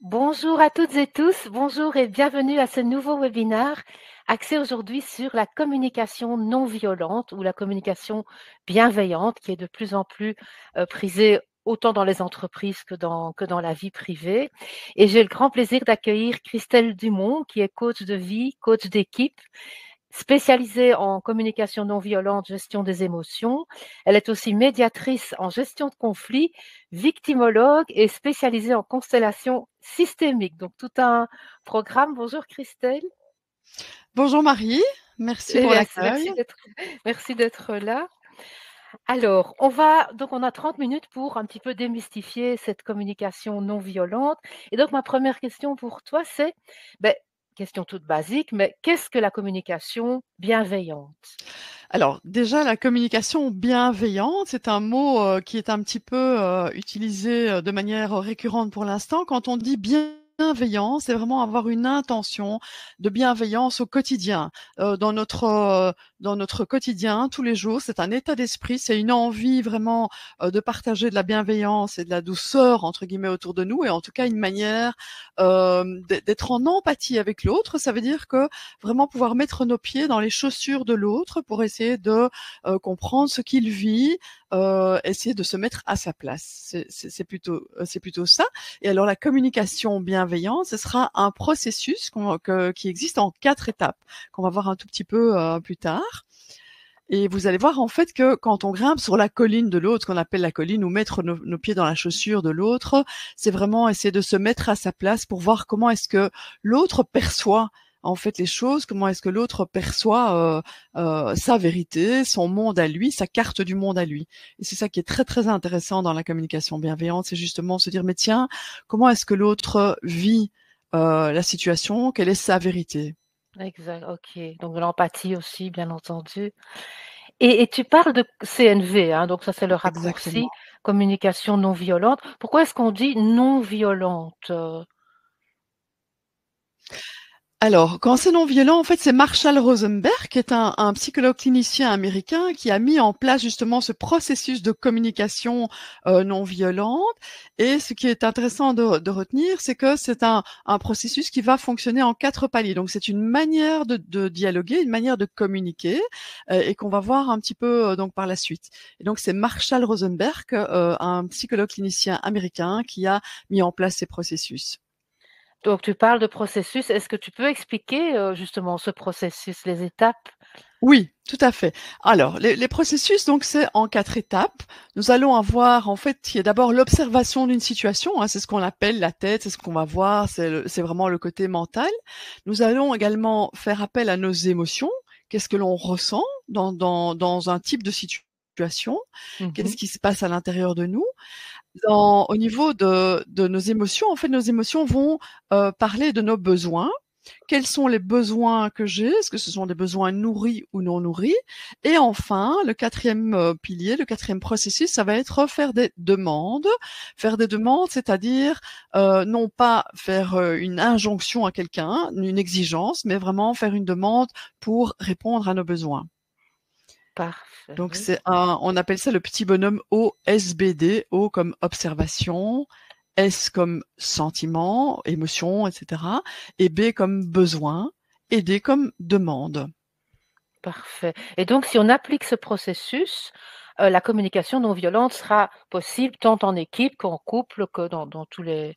Bonjour à toutes et tous, bonjour et bienvenue à ce nouveau webinaire axé aujourd'hui sur la communication non violente ou la communication bienveillante qui est de plus en plus prisée autant dans les entreprises que dans la vie privée. Et j'ai le grand plaisir d'accueillir Christelle Dumont qui est coach de vie, coach d'équipe, spécialisée en communication non violente, gestion des émotions. Elle est aussi médiatrice en gestion de conflits, victimologue et spécialisée en constellation systémique. Donc tout un programme. Bonjour Christelle. Bonjour Marie, merci Eh pour bien, l'accueil. merci d'être là. Alors, on a 30 minutes pour un petit peu démystifier cette communication non violente. Et donc, ma première question pour toi, c'est, ben, question toute basique, mais qu'est-ce que la communication bienveillante? Alors déjà, la communication bienveillante, c'est un mot qui est un petit peu utilisé de manière récurrente pour l'instant. Quand on dit bienveillant, c'est vraiment avoir une intention de bienveillance au quotidien. Dans notre quotidien, tous les jours, c'est un état d'esprit, c'est une envie vraiment de partager de la bienveillance et de la douceur, entre guillemets, autour de nous, et en tout cas une manière d'être en empathie avec l'autre. Ça veut dire que vraiment pouvoir mettre nos pieds dans les chaussures de l'autre pour essayer de comprendre ce qu'il vit, essayer de se mettre à sa place. C'est plutôt ça. Et alors la communication bienveillante, ce sera un processus qui existe en 4 étapes, qu'on va voir un tout petit peu plus tard. Et vous allez voir en fait que quand on grimpe sur la colline de l'autre, ce qu'on appelle la colline, ou mettre nos pieds dans la chaussure de l'autre, c'est vraiment essayer de se mettre à sa place pour voir comment est-ce que l'autre perçoit en fait les choses, comment est-ce que l'autre perçoit sa vérité, son monde à lui, sa carte du monde à lui. Et c'est ça qui est très très intéressant dans la communication bienveillante, c'est justement se dire mais tiens, comment est-ce que l'autre vit la situation, quelle est sa vérité. Exact, ok. Donc de l'empathie aussi, bien entendu. Et tu parles de CNV, hein, donc ça c'est le raccourci, Exactement. communication non violente. Pourquoi est-ce qu'on dit non violente? Alors, quand c'est non violent, en fait, c'est Marshall Rosenberg, qui est un psychologue clinicien américain qui a mis en place justement ce processus de communication non violente. Et ce qui est intéressant de retenir, c'est que c'est un processus qui va fonctionner en 4 paliers. Donc, c'est une manière de dialoguer, une manière de communiquer, et qu'on va voir un petit peu donc par la suite. Et donc, c'est Marshall Rosenberg, un psychologue clinicien américain, qui a mis en place ces processus. Donc tu parles de processus. Est-ce que tu peux expliquer justement ce processus, les étapes? Oui, tout à fait. Alors, les processus, donc, c'est en 4 étapes. Nous allons avoir, en fait, il y a d'abord l'observation d'une situation, hein, c'est ce qu'on appelle la tête, c'est ce qu'on va voir, c'est vraiment le côté mental. Nous allons également faire appel à nos émotions. Qu'est-ce que l'on ressent dans un type de situation? Mhm. Qu'est-ce qui se passe à l'intérieur de nous? Au niveau de nos émotions, en fait, nos émotions vont parler de nos besoins. Quels sont les besoins que j'ai? Est-ce que ce sont des besoins nourris ou non nourris? Et enfin, le quatrième pilier, le quatrième processus, ça va être faire des demandes. Faire des demandes, c'est-à-dire non pas faire une injonction à quelqu'un, une exigence, mais vraiment faire une demande pour répondre à nos besoins. Donc Parfait. on appelle ça le petit bonhomme OSBD, O comme observation, S comme sentiment, émotion, etc. et B comme besoin, et D comme demande. Parfait. Et donc, si on applique ce processus, la communication non violente sera possible tant en équipe qu'en couple, que dans tous les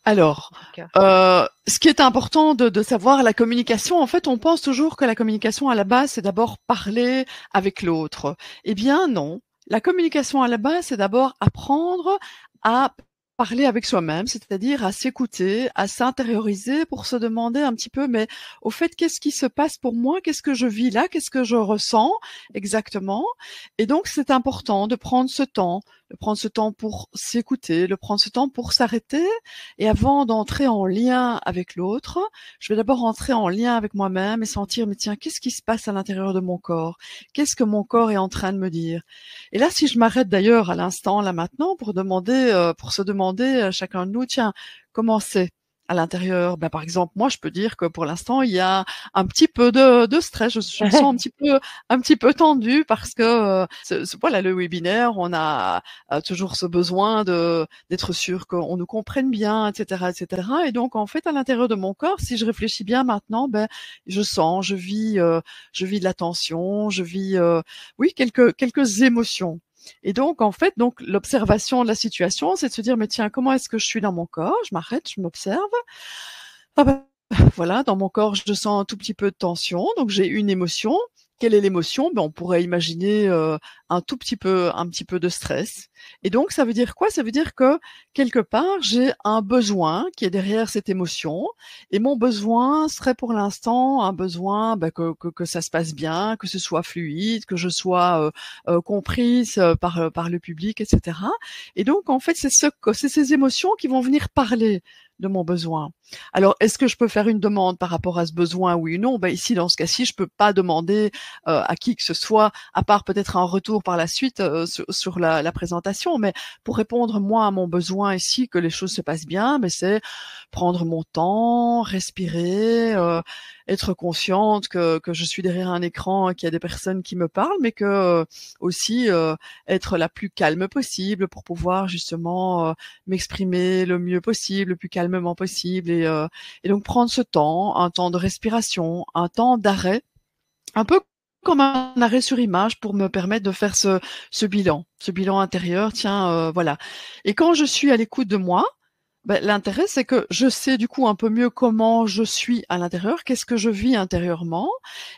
Alors, cas. ce qui est important de savoir, la communication, en fait, on pense toujours que la communication à la base, c'est d'abord parler avec l'autre. Eh bien non, la communication à la base, c'est d'abord apprendre à parler avec soi-même, c'est-à-dire à s'écouter, à s'intérioriser pour se demander un petit peu, mais au fait, qu'est-ce qui se passe pour moi? Qu'est-ce que je vis là? Qu'est-ce que je ressens exactement? Et donc, c'est important de prendre ce temps pour s'écouter, de prendre ce temps pour s'arrêter. Et avant d'entrer en lien avec l'autre, je vais d'abord entrer en lien avec moi-même et sentir, mais tiens, qu'est-ce qui se passe à l'intérieur de mon corps? Qu'est-ce que mon corps est en train de me dire? Et là, si je m'arrête d'ailleurs à l'instant, là maintenant, pour se demander à chacun de nous, tiens, comment c'est? à l'intérieur, par exemple, moi, je peux dire que pour l'instant, il y a un petit peu de stress. Je me sens un petit peu tendue parce que voilà, le webinaire, on a toujours ce besoin d'être sûr qu'on nous comprenne bien, etc., etc. Et donc, en fait, à l'intérieur de mon corps, si je réfléchis bien maintenant, je sens, je vis de la tension, je vis, oui, quelques émotions. Et donc, en fait, l'observation de la situation, c'est de se dire, mais tiens, comment est-ce que je suis dans mon corps? Je m'arrête, je m'observe. Ah voilà, dans mon corps, je sens un tout petit peu de tension, donc j'ai une émotion. Quelle est l'émotion? On pourrait imaginer un petit peu de stress. Et donc, ça veut dire quoi? Ça veut dire que quelque part, j'ai un besoin qui est derrière cette émotion, et mon besoin serait pour l'instant un besoin que ça se passe bien, que ce soit fluide, que je sois comprise par le public, etc. Et donc, en fait, c'est ces émotions qui vont venir parler de mon besoin. Alors, est-ce que je peux faire une demande par rapport à ce besoin, oui ou non? Ici, dans ce cas-ci, je peux pas demander à qui que ce soit, à part peut-être un retour par la suite sur la présentation. Mais pour répondre, moi, à mon besoin ici, que les choses se passent bien, c'est prendre mon temps, respirer, être consciente que je suis derrière un écran et qu'il y a des personnes qui me parlent, mais que aussi être la plus calme possible pour pouvoir justement m'exprimer le mieux possible, le plus calmement possible, et donc prendre ce temps, un temps de respiration, un temps d'arrêt, un peu comme un arrêt sur image pour me permettre de faire ce bilan intérieur. Tiens, voilà. Et quand je suis à l'écoute de moi, l'intérêt, c'est que je sais du coup un peu mieux comment je suis à l'intérieur, qu'est-ce que je vis intérieurement.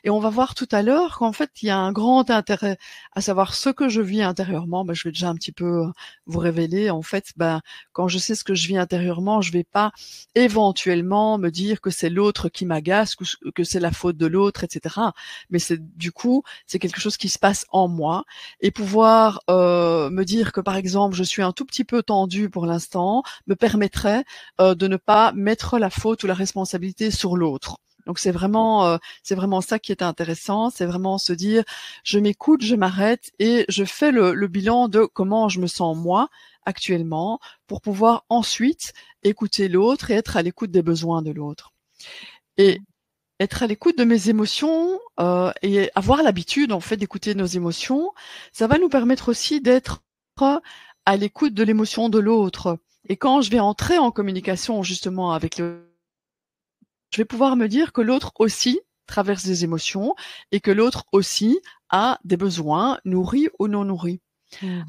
Et on va voir tout à l'heure qu'en fait, il y a un grand intérêt à savoir ce que je vis intérieurement. Je vais déjà un petit peu vous révéler. En fait, quand je sais ce que je vis intérieurement, je vais pas éventuellement me dire que c'est l'autre qui m'agace, que c'est la faute de l'autre, etc. Mais c'est quelque chose qui se passe en moi. Et pouvoir me dire que, par exemple, je suis un tout petit peu tendue pour l'instant, me permettrait de ne pas mettre la faute ou la responsabilité sur l'autre. Donc c'est vraiment ça qui est intéressant, c'est vraiment se dire je m'écoute, je m'arrête et je fais le bilan de comment je me sens moi actuellement pour pouvoir ensuite écouter l'autre et être à l'écoute des besoins de l'autre. Et être à l'écoute de mes émotions et avoir l'habitude en fait d'écouter nos émotions, ça va nous permettre aussi d'être à l'écoute de l'émotion de l'autre. Et quand je vais entrer en communication justement avec je vais pouvoir me dire que l'autre aussi traverse des émotions et que l'autre aussi a des besoins nourris ou non nourris.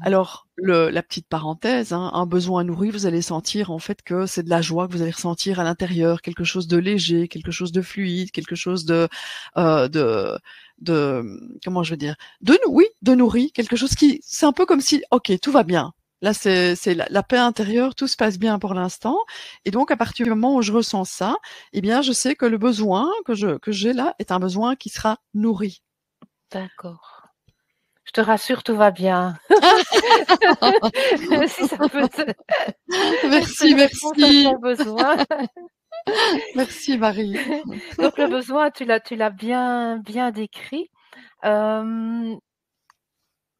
Alors, la petite parenthèse, un besoin nourri, vous allez sentir en fait que c'est de la joie que vous allez ressentir à l'intérieur, quelque chose de léger, quelque chose de fluide, quelque chose de comment je veux dire, de nourri, quelque chose qui, c'est un peu comme si, ok, tout va bien. Là, c'est la paix intérieure, tout se passe bien pour l'instant. Et donc, à partir du moment où je ressens ça, eh bien, je sais que le besoin que j'ai là est un besoin qui sera nourri. D'accord. Je te rassure, tout va bien. Si ça peut Merci, répondre à merci. ton besoin. Merci Marie. Donc le besoin, tu l'as bien décrit.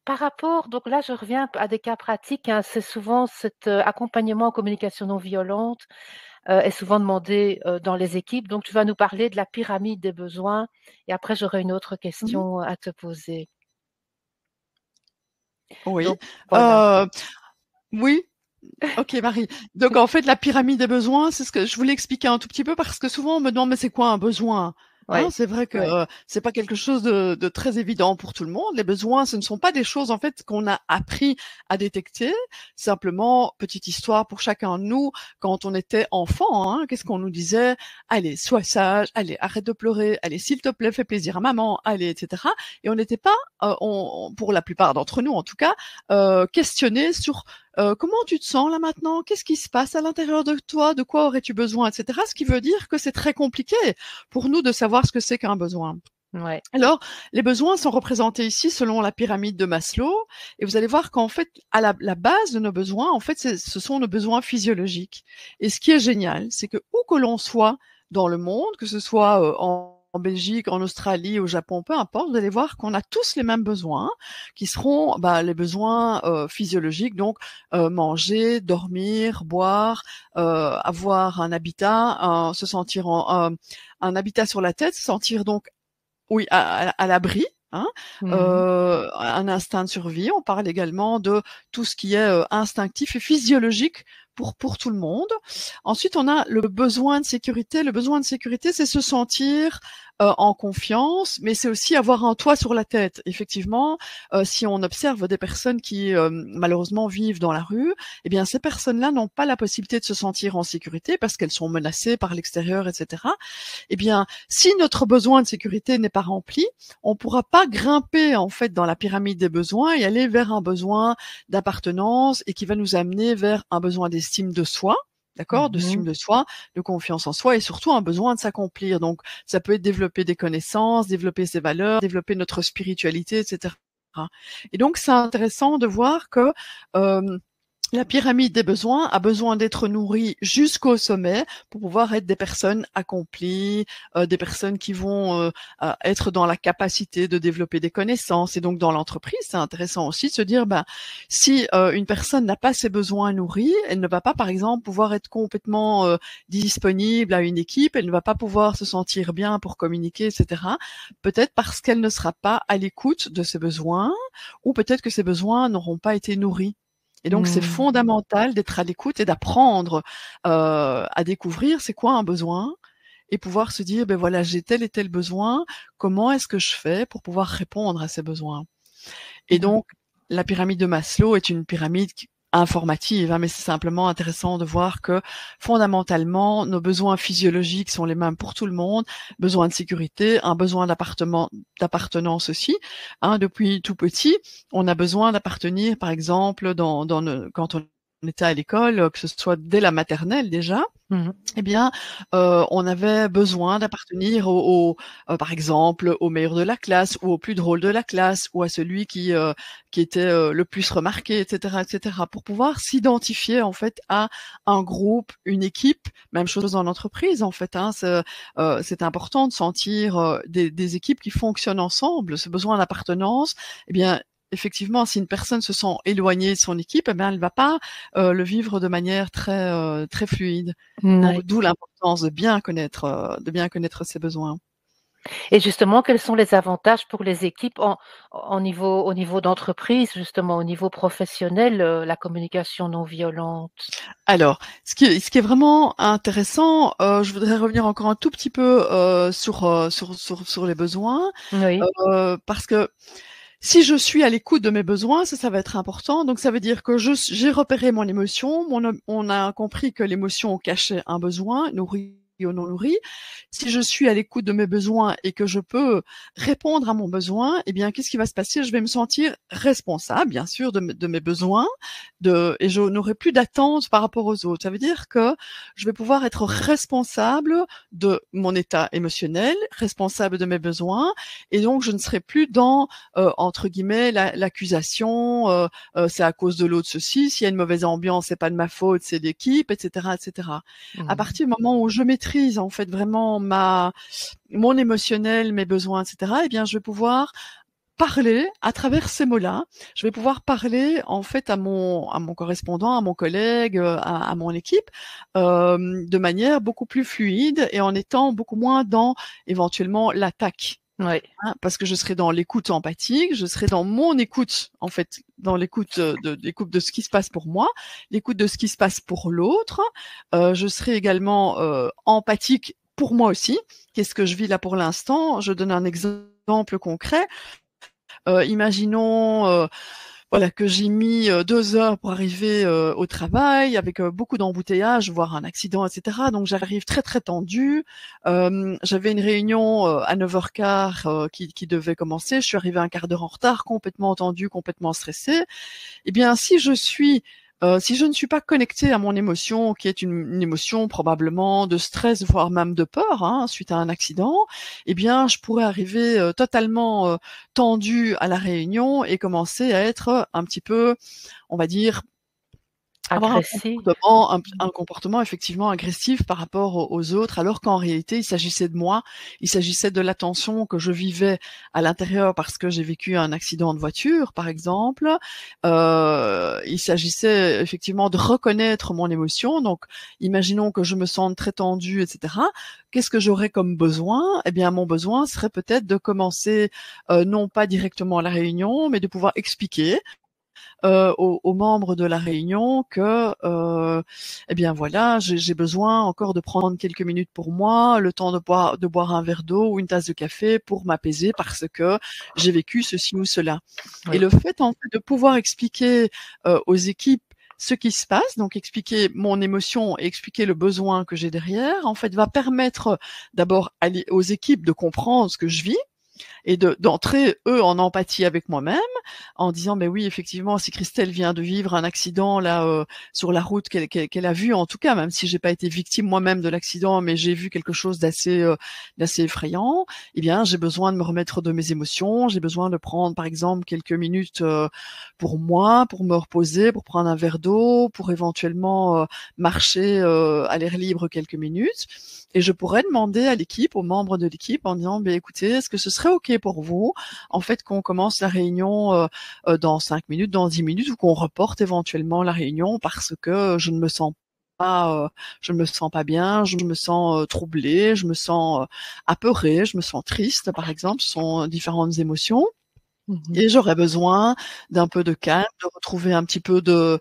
Par rapport, donc là, je reviens à des cas pratiques, hein. C'est souvent cet accompagnement en communication non violente est souvent demandé dans les équipes. Donc tu vas nous parler de la pyramide des besoins et après j'aurai une autre Mmh. question à te poser. Oui, Donc voilà. oui. OK Marie. Donc en fait, la pyramide des besoins, c'est ce que je voulais expliquer un tout petit peu parce que souvent on me demande: «Mais c'est quoi un besoin?» Ouais, C'est vrai que, c'est pas quelque chose de très évident pour tout le monde. Les besoins, ce ne sont pas des choses en fait qu'on a appris à détecter. Simplement, petite histoire pour chacun de nous, quand on était enfant, qu'est-ce qu'on nous disait? «Allez, sois sage, allez, arrête de pleurer, allez, s'il te plaît, fais plaisir à maman, allez» et cetera. Et on n'était pas, pour la plupart d'entre nous en tout cas, questionnés sur comment tu te sens là maintenant? Qu'est-ce qui se passe à l'intérieur de toi? De quoi aurais-tu besoin? Et cetera. Ce qui veut dire que c'est très compliqué pour nous de savoir ce que c'est qu'un besoin. ouais. Alors, les besoins sont représentés ici selon la pyramide de Maslow, et vous allez voir qu'en fait, à la base de nos besoins, en fait, ce sont nos besoins physiologiques. Et ce qui est génial, c'est que où que l'on soit dans le monde, que ce soit en Belgique, en Australie, au Japon, peu importe, vous allez voir qu'on a tous les mêmes besoins, qui seront les besoins physiologiques, donc manger, dormir, boire, avoir un habitat, se sentir un habitat sur la tête, se sentir donc oui à l'abri. Hein, un instinct de survie. On parle également de tout ce qui est instinctif et physiologique pour tout le monde. Ensuite, on a le besoin de sécurité. Le besoin de sécurité, c'est se sentir en confiance, mais c'est aussi avoir un toit sur la tête. Effectivement, si on observe des personnes qui malheureusement vivent dans la rue, eh bien ces personnes-là n'ont pas la possibilité de se sentir en sécurité parce qu'elles sont menacées par l'extérieur, etc. Eh bien, si notre besoin de sécurité n'est pas rempli, on ne pourra pas grimper en fait dans la pyramide des besoins et aller vers un besoin d'appartenance et qui va nous amener vers un besoin d'estime de soi. D'accord, d'estime de soi, de confiance en soi et surtout un besoin de s'accomplir. Donc, ça peut être développer des connaissances, développer ses valeurs, développer notre spiritualité, etc. Et donc, c'est intéressant de voir que la pyramide des besoins a besoin d'être nourrie jusqu'au sommet pour pouvoir être des personnes accomplies, des personnes qui vont être dans la capacité de développer des connaissances. Et donc dans l'entreprise, c'est intéressant aussi de se dire, si une personne n'a pas ses besoins nourris, elle ne va pas, par exemple, pouvoir être complètement disponible à une équipe, elle ne va pas pouvoir se sentir bien pour communiquer, etc. Peut-être parce qu'elle ne sera pas à l'écoute de ses besoins, ou peut-être que ses besoins n'auront pas été nourris. Et donc, c'est fondamental d'être à l'écoute et d'apprendre à découvrir c'est quoi un besoin et pouvoir se dire, voilà, j'ai tel et tel besoin, comment est-ce que je fais pour pouvoir répondre à ces besoins? Et donc, la pyramide de Maslow est une pyramide informative, mais c'est simplement intéressant de voir que fondamentalement, nos besoins physiologiques sont les mêmes pour tout le monde, besoin de sécurité, un besoin d'appartenance aussi. Depuis tout petit, on a besoin d'appartenir, par exemple, quand on était à l'école, que ce soit dès la maternelle déjà. Eh bien, on avait besoin d'appartenir par exemple, au meilleur de la classe ou au plus drôle de la classe ou à celui qui était le plus remarqué, etc., etc., pour pouvoir s'identifier en fait à un groupe, une équipe. Même chose dans l'entreprise en fait. C'est important de sentir des équipes qui fonctionnent ensemble. Ce besoin d'appartenance, eh bien, effectivement, si une personne se sent éloignée de son équipe, elle ne va pas le vivre de manière très fluide. Donc, d'où l'importance de bien connaître ses besoins. Et justement, quels sont les avantages pour les équipes au niveau d'entreprise, justement, au niveau professionnel, la communication non violente? Alors, ce qui est vraiment intéressant, je voudrais revenir encore un tout petit peu sur les besoins, Oui. parce que si je suis à l'écoute de mes besoins, ça va être important. Donc, ça veut dire que j'ai repéré mon émotion. On a compris que l'émotion cachait un besoin, nourri ou non nourri. Si je suis à l'écoute de mes besoins et que je peux répondre à mon besoin, eh bien, qu'est-ce qui va se passer? Je vais me sentir responsable, bien sûr, de mes besoins, et je n'aurai plus d'attente par rapport aux autres. Ça veut dire que je vais pouvoir être responsable de mon état émotionnel, responsable de mes besoins, et donc je ne serai plus dans entre guillemets l'accusation, c'est à cause de l'autre ceci, s'il y a une mauvaise ambiance, c'est pas de ma faute, c'est l'équipe, etc., etc. À partir du moment où je maîtrise en fait vraiment mon émotionnel, mes besoins, etc., eh bien je vais pouvoir parler à travers ces mots-là. Je vais pouvoir parler en fait à mon correspondant, à mon collègue, à mon équipe, de manière beaucoup plus fluide et en étant beaucoup moins dans éventuellement l'attaque. Oui. Parce que je serai dans l'écoute empathique, je serai dans mon écoute, en fait, dans l'écoute de ce qui se passe pour moi, l'écoute de ce qui se passe pour l'autre. Je serai également empathique pour moi aussi. Qu'est-ce que je vis là pour l'instant? Je donne un exemple concret. Imaginons que j'ai mis 2 heures pour arriver au travail, avec beaucoup d'embouteillages, voire un accident, etc. Donc j'arrive très très tendue. J'avais une réunion à 9h15 qui devait commencer. Je suis arrivée un quart d'heure en retard, complètement tendue, complètement stressée. Eh bien, si je ne suis pas connectée à mon émotion, qui est une émotion probablement de stress, voire même de peur, suite à un accident, eh bien, je pourrais arriver totalement tendue à la réunion et commencer à être un petit peu, on va dire, avoir Agressif. un comportement effectivement agressif par rapport aux autres, alors qu'en réalité, il s'agissait de moi, il s'agissait de la tension que je vivais à l'intérieur parce que j'ai vécu un accident de voiture, par exemple. Il s'agissait effectivement de reconnaître mon émotion. Donc, imaginons que je me sente très tendue, etc. Qu'est-ce que j'aurais comme besoin? Eh bien, mon besoin serait peut-être de commencer, non pas directement la réunion, mais de pouvoir expliquer aux membres de la réunion que, eh bien voilà, j'ai besoin encore de prendre quelques minutes pour moi, le temps de boire un verre d'eau ou une tasse de café pour m'apaiser parce que j'ai vécu ceci ou cela. Et Oui. le fait, en fait, de pouvoir expliquer aux équipes ce qui se passe, donc expliquer mon émotion et expliquer le besoin que j'ai derrière, en fait, va permettre d'abord aux équipes de comprendre ce que je vis, et d'entrer eux en empathie avec moi-même en disant mais oui effectivement si Christelle vient de vivre un accident là sur la route qu'elle a vu, en tout cas même si j'ai pas été victime moi-même de l'accident, mais j'ai vu quelque chose d'assez effrayant, eh bien j'ai besoin de me remettre de mes émotions, j'ai besoin de prendre par exemple quelques minutes pour moi, pour me reposer, pour prendre un verre d'eau, pour éventuellement marcher à l'air libre quelques minutes. Et je pourrais demander à l'équipe, aux membres de l'équipe, en disant, écoutez, est-ce que ce serait OK pour vous, en fait, qu'on commence la réunion dans 5 minutes, dans 10 minutes, ou qu'on reporte éventuellement la réunion parce que je ne me sens pas bien, je me sens troublée, je me sens apeurée, je me sens triste, par exemple, ce sont différentes émotions. Mmh. Et j'aurais besoin d'un peu de calme, de retrouver un petit peu de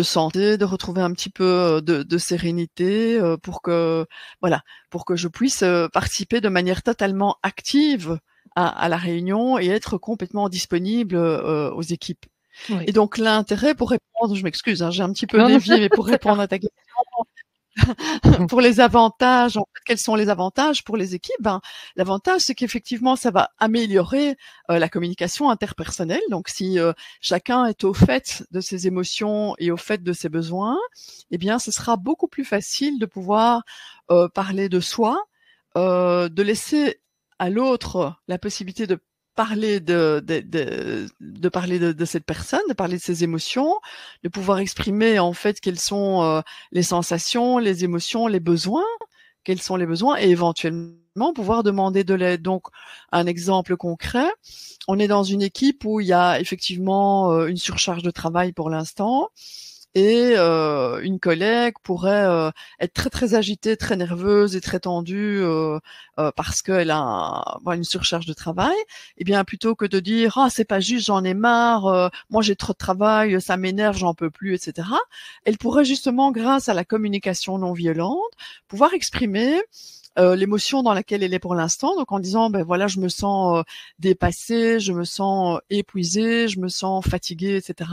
santé, de retrouver un petit peu de sérénité pour que, voilà, pour que je puisse participer de manière totalement active à la réunion et être complètement disponible aux équipes. Oui. Et donc l'intérêt pour répondre, je m'excuse, hein, j'ai un petit peu Non, non, dévié, mais pour c'est répondre à ta parfait. question, Mmh. pour les avantages, en fait, quels sont les avantages pour les équipes? L'avantage, c'est qu'effectivement, ça va améliorer la communication interpersonnelle. Donc, si chacun est au fait de ses émotions et au fait de ses besoins, eh bien, ce sera beaucoup plus facile de pouvoir parler de soi, de laisser à l'autre la possibilité de parler de parler de cette personne, de parler de ses émotions, de pouvoir exprimer en fait quelles sont les sensations, les émotions, les besoins, quels sont les besoins, et éventuellement pouvoir demander de l'aide. Donc, un exemple concret, on est dans une équipe où il y a effectivement une surcharge de travail pour l'instant, et une collègue pourrait être très très agitée, très nerveuse et très tendue parce qu'elle a une surcharge de travail. Et bien plutôt que de dire ah c'est pas juste, j'en ai marre, moi j'ai trop de travail, ça m'énerve, j'en peux plus, etc. Elle pourrait justement, grâce à la communication non violente, pouvoir exprimer l'émotion dans laquelle elle est pour l'instant, donc en disant voilà, je me sens dépassée, je me sens épuisée, je me sens fatiguée, etc.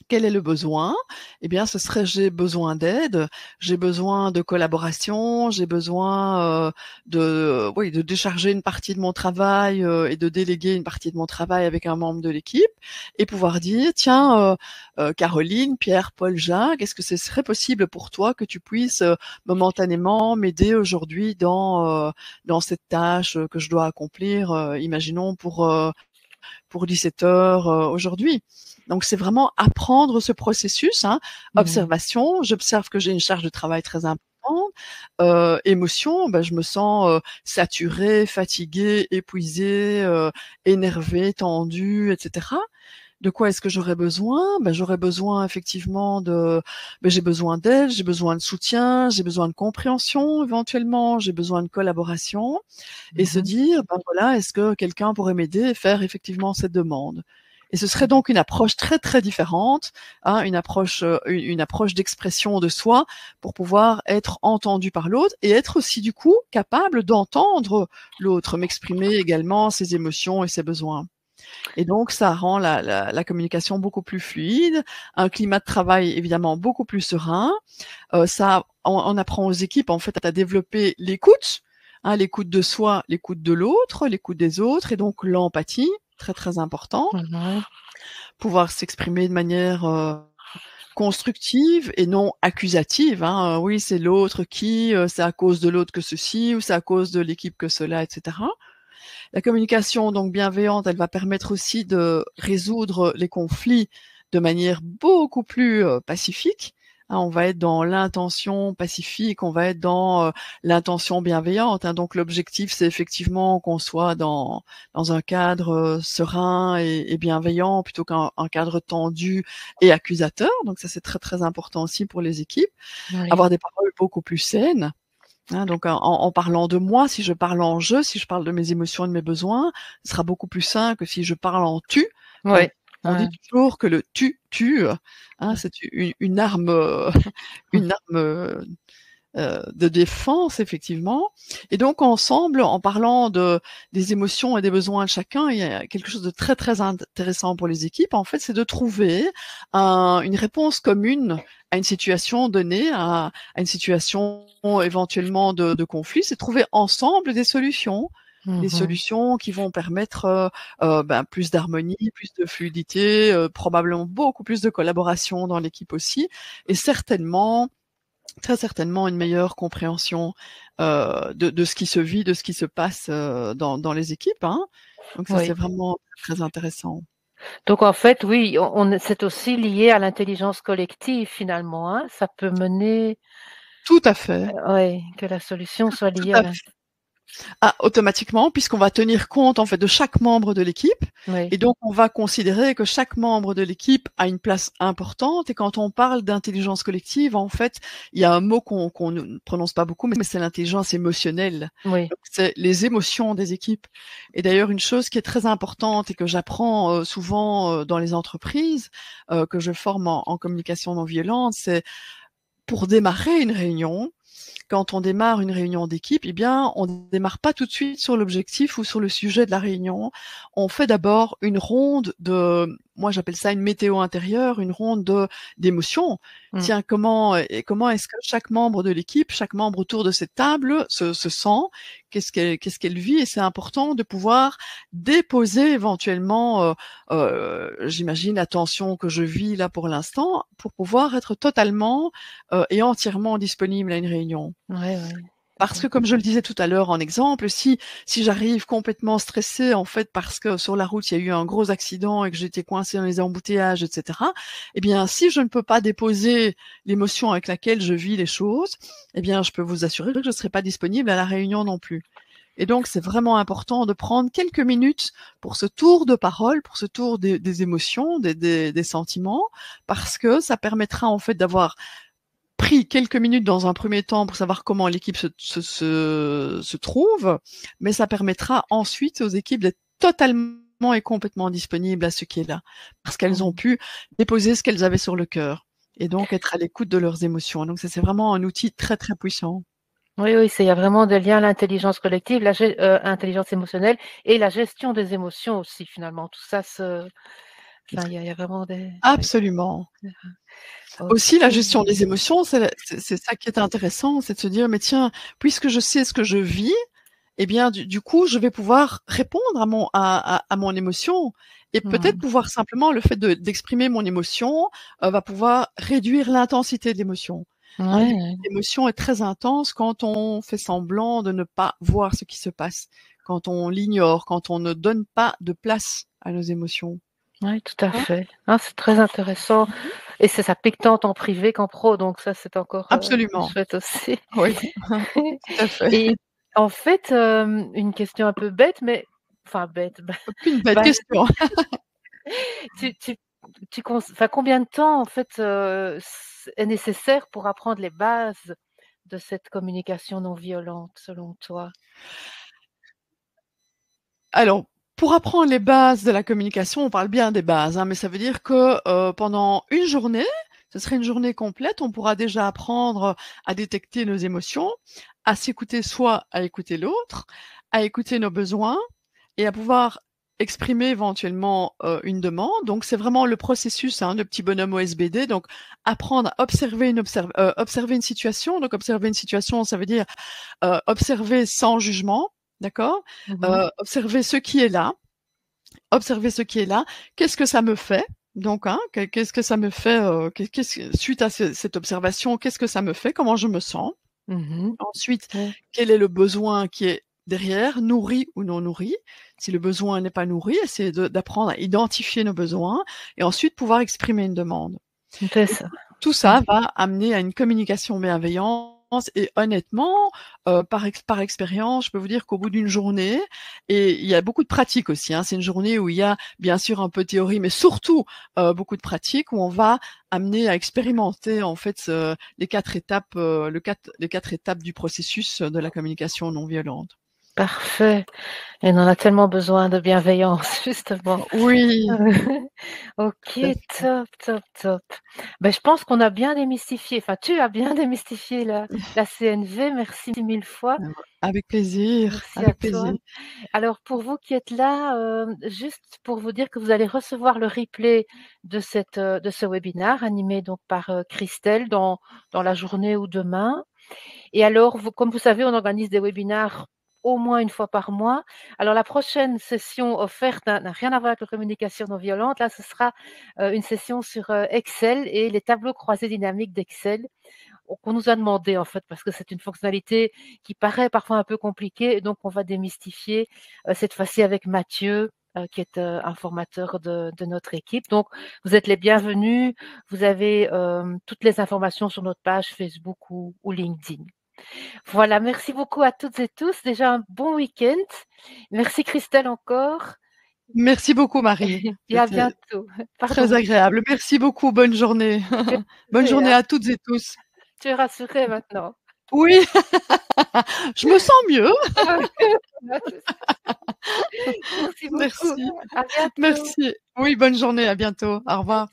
Quel est le besoin? Eh bien, ce serait j'ai besoin d'aide, j'ai besoin de collaboration, j'ai besoin de décharger une partie de mon travail et de déléguer une partie de mon travail avec un membre de l'équipe, et pouvoir dire tiens, Caroline, Pierre, Paul, Jacques, est-ce que ce serait possible pour toi que tu puisses momentanément m'aider aujourd'hui dans cette tâche que je dois accomplir, imaginons pour 17 heures aujourd'hui. Donc c'est vraiment apprendre ce processus, Mmh. observation, j'observe que j'ai une charge de travail très importante, émotion, je me sens saturée, fatiguée, épuisée, énervée, tendue, etc. De quoi est-ce que j'aurais besoin? J'aurais besoin effectivement j'ai besoin d'aide, j'ai besoin de soutien, j'ai besoin de compréhension éventuellement, j'ai besoin de collaboration, et se Mmh. dire, voilà, est-ce que quelqu'un pourrait m'aider et faire effectivement cette demande? Et ce serait donc une approche très, très différente, une approche d'expression de soi pour pouvoir être entendu par l'autre et être aussi du coup capable d'entendre l'autre, m'exprimer également ses émotions et ses besoins. Et donc, ça rend la communication beaucoup plus fluide, un climat de travail évidemment beaucoup plus serein. On apprend aux équipes en fait à développer l'écoute, l'écoute de soi, l'écoute de l'autre, l'écoute des autres, et donc l'empathie, très très important. Mmh. Pouvoir s'exprimer de manière constructive et non accusative. Oui, c'est l'autre qui, c'est à cause de l'autre que ceci, ou c'est à cause de l'équipe que cela, etc. La communication donc bienveillante, elle va permettre aussi de résoudre les conflits de manière beaucoup plus pacifique. Hein, on va être dans l'intention pacifique, on va être dans l'intention bienveillante. Hein. Donc l'objectif, c'est effectivement qu'on soit dans un cadre serein et bienveillant plutôt qu'un cadre tendu et accusateur. Donc ça, c'est très très important aussi pour les équipes. Oui. Avoir des paroles beaucoup plus saines. Hein, donc en parlant de moi, si je parle en je, si je parle de mes émotions et de mes besoins, ce sera beaucoup plus sain que si je parle en tu. Oui. On dit toujours que le tu tue. Hein, c'est une arme, une arme de défense, effectivement. Et donc, ensemble, en parlant des émotions et des besoins de chacun, il y a quelque chose de très, très intéressant pour les équipes. En fait, c'est de trouver une réponse commune à une situation donnée, à une situation éventuellement de conflit. C'est trouver ensemble des solutions. Des solutions qui vont permettre plus d'harmonie, plus de fluidité, probablement beaucoup plus de collaboration dans l'équipe aussi, et certainement, très certainement, une meilleure compréhension de ce qui se vit, de ce qui se passe dans les équipes. Hein. Donc ça, c'est vraiment très intéressant. Donc en fait, oui, c'est aussi lié à l'intelligence collective finalement. Hein. Ça peut mener, Tout à fait. que la solution soit Tout liée à fait. Automatiquement, puisqu'on va tenir compte en fait de chaque membre de l'équipe, et donc on va considérer que chaque membre de l'équipe a une place importante. Et quand on parle d'intelligence collective, en fait, il y a un mot qu'on ne prononce pas beaucoup, mais c'est l'intelligence émotionnelle. Oui. C'est les émotions des équipes. Et d'ailleurs, une chose qui est très importante et que j'apprends souvent dans les entreprises, que je forme en communication non violente, c'est pour démarrer une réunion. Quand on démarre une réunion d'équipe, eh bien, on ne démarre pas tout de suite sur l'objectif ou sur le sujet de la réunion. On fait d'abord une ronde moi j'appelle ça une météo intérieure, une ronde d'émotions. Tiens, comment est-ce que chaque membre de l'équipe, chaque membre autour de cette table se sent? Qu'est-ce qu'elle vit? Et c'est important de pouvoir déposer éventuellement, j'imagine, la tension que je vis là pour l'instant, pour pouvoir être totalement et entièrement disponible à une réunion. Parce que, comme je le disais tout à l'heure en exemple, si j'arrive complètement stressée, en fait, parce que sur la route, il y a eu un gros accident et que j'étais coincée dans les embouteillages, etc., eh bien, si je ne peux pas déposer l'émotion avec laquelle je vis les choses, eh bien, je peux vous assurer que je ne serai pas disponible à la réunion non plus. Et donc, c'est vraiment important de prendre quelques minutes pour ce tour de parole, pour ce tour des émotions, des sentiments, parce que ça permettra, en fait, d'avoir pris quelques minutes dans un premier temps pour savoir comment l'équipe se trouve, mais ça permettra ensuite aux équipes d'être totalement et complètement disponibles à ce qui est là, parce qu'elles ont pu déposer ce qu'elles avaient sur le cœur et donc être à l'écoute de leurs émotions. Donc ça, c'est vraiment un outil très, très puissant. Oui, il y a vraiment des liens à l'intelligence collective, l'intelligence émotionnelle et la gestion des émotions aussi finalement. Tout ça, il y a vraiment des... Absolument. Aussi, la gestion des émotions, c'est ça qui est intéressant, c'est de se dire, mais tiens, puisque je sais ce que je vis, eh bien, du coup, je vais pouvoir répondre à mon émotion et peut-être pouvoir simplement, le fait d'exprimer mon émotion va pouvoir réduire l'intensité de l'émotion. L'émotion est très intense quand on fait semblant de ne pas voir ce qui se passe, quand on l'ignore, quand on ne donne pas de place à nos émotions. Oui, tout à fait. C'est très intéressant. Et ça pique tant en privé qu'en pro, donc ça, c'est encore Absolument. chouette aussi. Oui, tout à fait. Et en fait, une question un peu bête, mais enfin bête. Aucune bête question. Combien de temps, en fait, est nécessaire pour apprendre les bases de cette communication non violente, selon toi? Alors, pour apprendre les bases de la communication, on parle bien des bases, hein, mais ça veut dire que pendant une journée, ce serait une journée complète, on pourra déjà apprendre à détecter nos émotions, à s'écouter soi, à écouter l'autre, à écouter nos besoins et à pouvoir exprimer éventuellement une demande. Donc, c'est vraiment le processus, hein, de petit bonhomme OSBD. Donc, apprendre à observer une situation. Donc, observer une situation, ça veut dire observer sans jugement. D'accord? Observer ce qui est là. Observer ce qui est là. Qu'est-ce que ça me fait? Donc, hein, qu'est-ce que ça me fait suite à cette observation, qu'est-ce que ça me fait? Comment je me sens? Ensuite, quel est le besoin qui est derrière, nourri ou non nourri. Si le besoin n'est pas nourri, essayer d'apprendre à identifier nos besoins et ensuite pouvoir exprimer une demande. C'est Et ça. tout ça va amener à une communication bienveillante et honnêtement, par expérience, je peux vous dire qu'au bout d'une journée, et il y a beaucoup de pratique aussi, hein, c'est une journée où il y a bien sûr un peu de théorie, mais surtout beaucoup de pratique où on va amener à expérimenter en fait les 4 étapes, les 4 étapes du processus de la communication non violente. Parfait. Et on en a tellement besoin de bienveillance, justement. Oui, OK, tout à fait. top, top, top. Ben, je pense qu'on a bien démystifié, enfin, tu as bien démystifié la CNV. Merci 1000 fois. Avec plaisir, Merci à avec toi. plaisir. Alors pour vous qui êtes là, juste pour vous dire que vous allez recevoir le replay de ce webinaire animé donc par, Christelle dans la journée ou demain. Et alors vous comme vous savez, on organise des webinaires au moins une fois par mois. Alors la prochaine session offerte n'a rien à voir avec la communication non violente. Là, ce sera, une session sur, Excel et les tableaux croisés dynamiques d'Excel qu'on nous a demandé en fait, parce que c'est une fonctionnalité qui paraît parfois un peu compliquée et donc on va démystifier, cette fois-ci avec Mathieu, qui est, un formateur de notre équipe. Donc vous êtes les bienvenus. Vous avez, toutes les informations sur notre page Facebook ou LinkedIn. Voilà, merci beaucoup à toutes et tous. Déjà un bon week-end. Merci Christelle encore Merci beaucoup Marie, et à c'était bientôt. très Pardon, agréable. Merci beaucoup, bonne journée. tu es Bonne rassurée, journée hein? à toutes et tous. Tu es rassurée maintenant? Oui, je me sens mieux. Voilà, c'est ça. Merci beaucoup. Merci, À bientôt. merci. Oui, bonne journée, à bientôt. Au revoir.